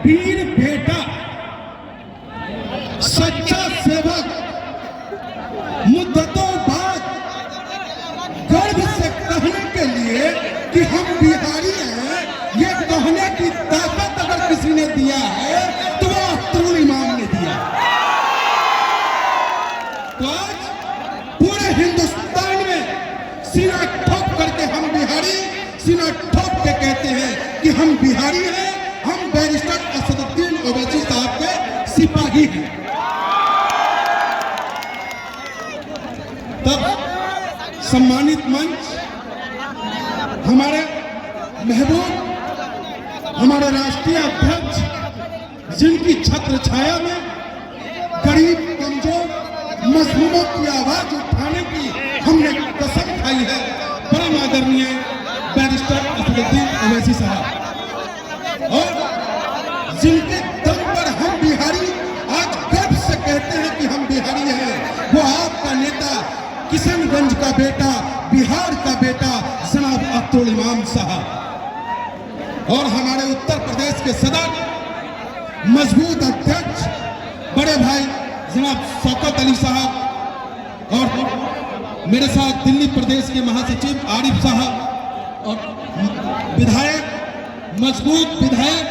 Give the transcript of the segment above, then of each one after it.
वीर बेटा, सच्चा सेवक, मुद्दतों बाद गर्व से कहने के लिए कि हम बिहारी हैं, ये कहने की ताकत अगर किसी ने दिया है तो वो अख्तरुल इमाम ने दिया। तो आज पूरे हिंदुस्तान में सीना ठोक करके हम बिहारी, सीना ठोक के कहते हैं कि हम बिहारी हैं, हम बैरिस्टर असदुद्दीन ओवैसी साहब के सिपाही हैं। तब सम्मानित मंच हमारे महबूब, हमारे राष्ट्रीय अध्यक्ष, जिनकी छत्र छाया में गरीब, कमजोर, मजलूमों की आवाज उठाने की हमने कसम खाई है, परम आदरणीय बैरिस्टर असदुद्दीन ओवैसी साहब, और जिनके दम पर हम बिहारी आज गर्व से कहते हैं कि हम बिहारी हैं, वो आपका नेता, किशनगंज का बेटा, बिहार का बेटा जनाब अख्तरुल इमाम साहब, और हमारे उत्तर प्रदेश के सदर, मजबूत अध्यक्ष, बड़े भाई जनाब शौकत अली साहब, और मेरे साथ दिल्ली प्रदेश के महासचिव आरिफ साहब, और विधायक, मजबूत विधायक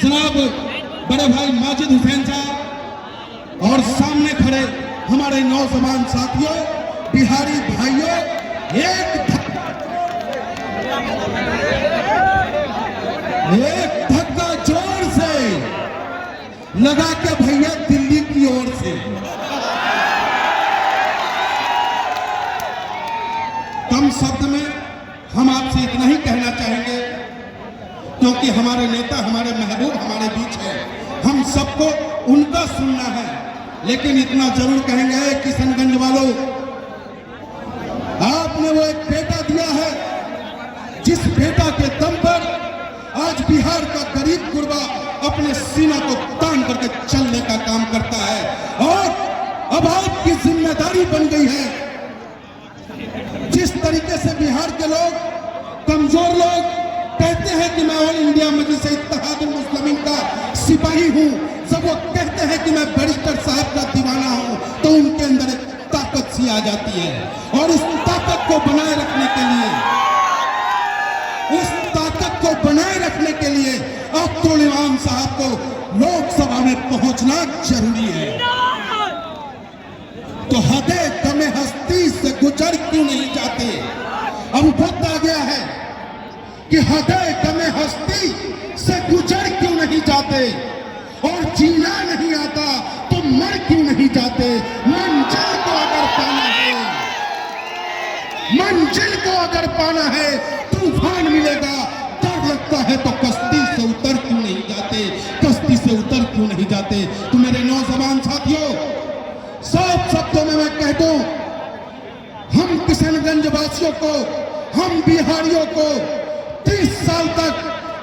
जनाब बड़े भाई माजिद हुसैन साहब, और सामने खड़े हमारे नौजवान साथियों, बिहारी भाइयों, एक धक्का जोर से लगा के भैया दिल्ली की ओर से। कम शब्द में हम आपसे इतना ही कहना चाहेंगे, क्योंकि हमारे नेता, हमारे महबूब हमारे बीच है, हम सबको उनका सुनना है, लेकिन इतना जरूर कहेंगे, किशनगंज वालों, आपने वो एक बेटा दिया है, जिस बेटा के दम पर आज बिहार का गरीब गुरबा अपने सीना को तान करके चलने का काम करता है, और अब आपकी जिम्मेदारी बन गई है, जिस तरीके से बिहार के लोग, कमजोर लोग कहते हैं कि मैं ऑल इंडिया मजलिस इत्तेहादुल मुस्लिमीन का सिपाही हूं, जब वो कहते हैं कि मैं बैरिस्टर साहब का दीवाना हूं, तो उनके अंदर एक ताकत सी आ जाती है, और उस ताकत को बनाए रखने के लिए, उस ताकत को बनाए रखने के लिए अख्तरुल इमाम साहब को लोकसभा में पहुंचना जरूरी है। तो हदे दमे हस्ती से गुजर क्यों नहीं जाते? अब वक्त आ गया है कि हदे दमे हस्ती से गुजर क्यों नहीं जाते, और जीना नहीं आता तो मर क्यों नहीं जाते? मंजिल को अगर पाना है, मंजिल को अगर पाना है, तूफान मिलेगा, डर लगता है तो कश्ती से उतर क्यों नहीं जाते? कश्ती से उतर क्यों नहीं जाते? तो मेरे नौजवान साथियों, साफ शब्दों में मैं कह दूं, हम किशनगंज वासियों को, हम बिहारियों को 30 साल तक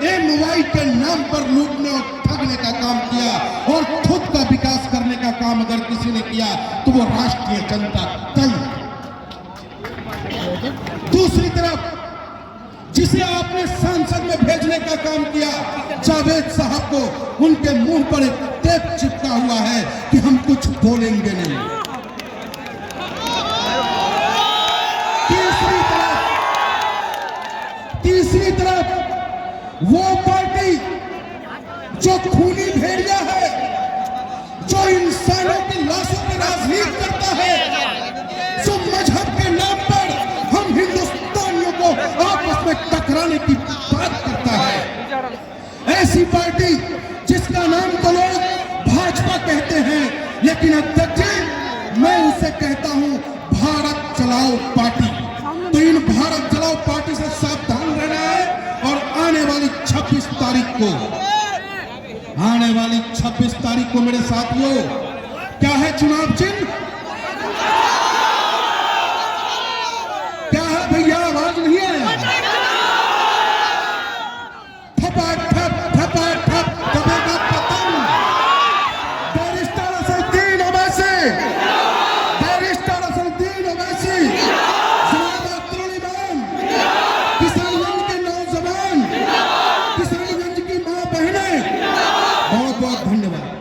MY के नाम पर लूटने और ठगने का काम किया, और खुद का विकास करने का काम अगर किसी ने किया तो वो राष्ट्रीय जनता दल। दूसरी तरफ जिसे आपने संसद में भेजने का काम किया, जावेद साहब को, उनके मुंह पर एक टेप चिपका हुआ है कि हम कुछ बोलेंगे नहीं। तीसरी तरफ वो पार्टी जो खूनी भेड़िया है, जो इंसानों की लाशों पर राजनीति करता है, जो मजहब के नाम पर हम हिंदुस्तानियों को आपस में टकराने की बात करता है, ऐसी पार्टी जिसका नाम तो लोग भाजपा कहते हैं, लेकिन अध्यक्ष जी मैं उसे कहता हूं भारत चलाओ पार्टी। तो इन भारत चलाओ पार्टी से सावधान रहना है, और आने वाली 26 तारीख को, आने वाली 26 तारीख को मेरे साथियों, क्या है चुनाव चिन्ह? क्या है भैया? आवाज नहीं आया। ठपा ठप ठपा ठप दबेगा पतंग। बैरिस्टर असदुद्दीन ओवैसी, बैरिस्टर असदुद्दीन ओवैसी, जनाब अख्तरुल इमाम, किशनगंज के नौजवान, किशनगंज की मां बहनें, बहुत बहुत धन्यवाद।